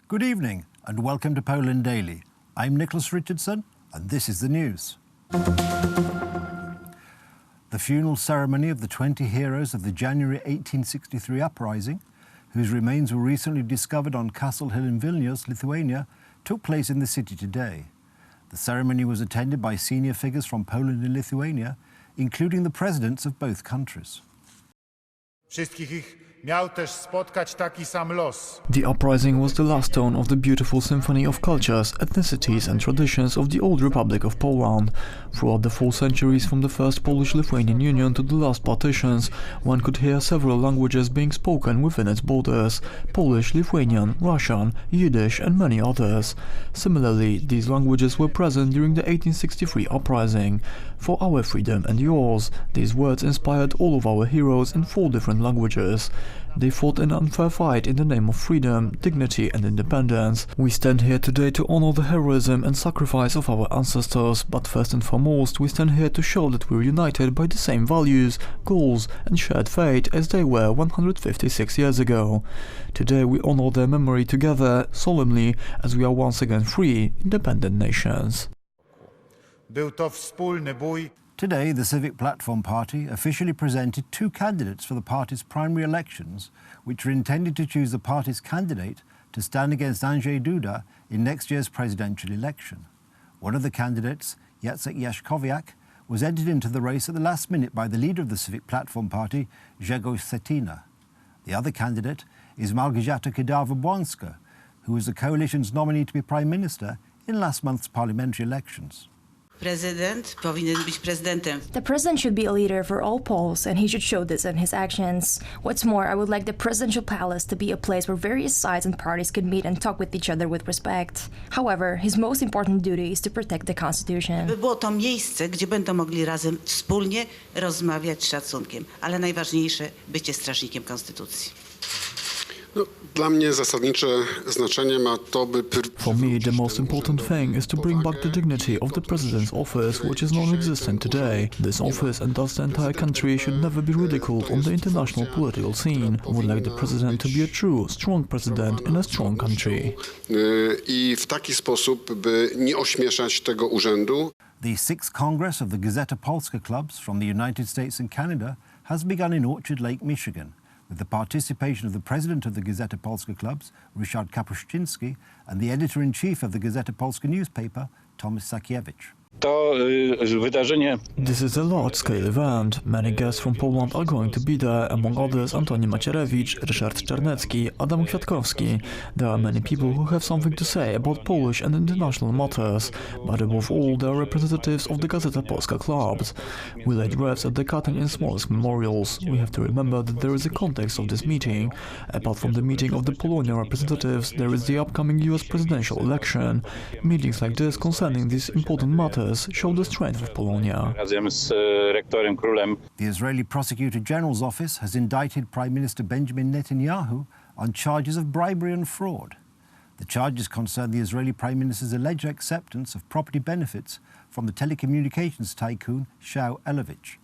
Good evening and welcome to Poland Daily. I'm Nicholas Richardson and this is the news. The funeral ceremony of the 20 heroes of the January 1863 uprising, whose remains were recently discovered on Castle Hill in Vilnius, Lithuania, took place in the city today. The ceremony was attended by senior figures from Poland and Lithuania, including the presidents of both countries. The uprising was the last tone of the beautiful symphony of cultures, ethnicities and traditions of the old Republic of Poland. Throughout the 4 centuries from the first Polish-Lithuanian Union to the last partitions, one could hear several languages being spoken within its borders: Polish, Lithuanian, Russian, Yiddish and many others. Similarly, these languages were present during the 1863 uprising. For our freedom and yours, these words inspired all of our heroes in 4 different languages. They fought an unfair fight in the name of freedom, dignity and independence. We stand here today to honor the heroism and sacrifice of our ancestors, but first and foremost we stand here to show that we're united by the same values, goals and shared fate as they were 156 years ago. Today we honor their memory together, solemnly, as we are once again free, independent nations. Today, the Civic Platform Party officially presented 2 candidates for the party's primary elections, which are intended to choose the party's candidate to stand against Andrzej Duda in next year's presidential election. One of the candidates, Jacek Jaśkowiak, was entered into the race at the last minute by the leader of the Civic Platform Party, Grzegorz Schetyna. The other candidate is Małgorzata Kidawa-Błońska, who was the coalition's nominee to be Prime Minister in last month's parliamentary elections. The president should be a leader for all Poles, and he should show this in his actions. What's more, I would like the presidential palace to be a place where various sides and parties could meet and talk with each other with respect. However, his most important duty is to protect the constitution. By było to miejsce, gdzie będą mogli razem wspólnie rozmawiać z szacunkiem, ale najważniejsze bycie strażnikiem konstytucji. Dla mnie zasadnicze znaczenie ma to, by... For me, the most important thing is to bring back the dignity of the president's office, which is non-existent today. This office and thus the entire country should never be ridiculed on the international political scene. I would like the president to be a true, strong president in a strong country. I w taki sposób, by nie ośmieszać tego urzędu. The 6th Congress of the Gazeta Polska clubs from the United States and Canada has begun in Orchard Lake, Michigan, with the participation of the president of the Gazeta Polska clubs, Ryszard Kapuściński, and the editor-in-chief of the Gazeta Polska newspaper, Tomasz Sakiewicz. This is a large-scale event. Many guests from Poland are going to be there, among others Antoni Macierewicz, Ryszard Czarnecki, Adam Kwiatkowski. There are many people who have something to say about Polish and international matters, but above all there are representatives of the Gazeta Polska clubs. We laid wreaths at the cutting in Smolensk memorials. We have to remember that there is a context of this meeting. Apart from the meeting of the Polonia representatives, there is the upcoming US presidential election. Meetings like this concerning these important matters show the strength of Polonia. The Israeli Prosecutor General's office has indicted Prime Minister Benjamin Netanyahu on charges of bribery and fraud. The charges concern the Israeli Prime Minister's alleged acceptance of property benefits from the telecommunications tycoon Shao Elovich.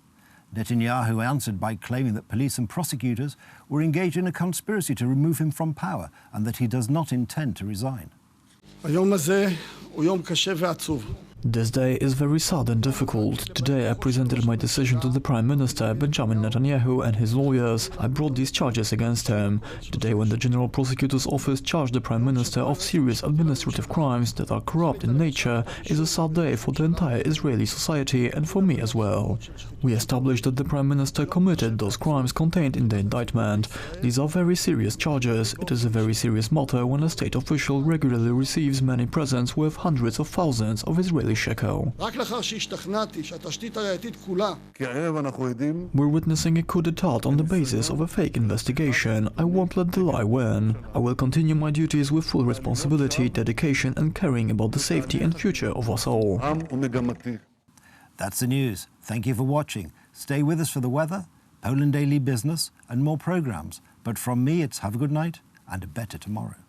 Netanyahu answered by claiming that police and prosecutors were engaged in a conspiracy to remove him from power and that he does not intend to resign. This day is very sad and difficult. Today I presented my decision to the Prime Minister, Benjamin Netanyahu, and his lawyers. I brought these charges against him. Today, when the General Prosecutor's Office charged the Prime Minister of serious administrative crimes that are corrupt in nature, is a sad day for the entire Israeli society and for me as well. We established that the Prime Minister committed those crimes contained in the indictment. These are very serious charges. It is a very serious matter when a state official regularly receives many presents worth hundreds of thousands of Israeli shekel. We're witnessing a coup d'etat on the basis of a fake investigation. I won't let the lie win. I will continue my duties with full responsibility, dedication and caring about the safety and future of us all. That's the news. Thank you for watching. Stay with us for the weather, Poland Daily Business and more programmes. But from me, it's have a good night and a better tomorrow.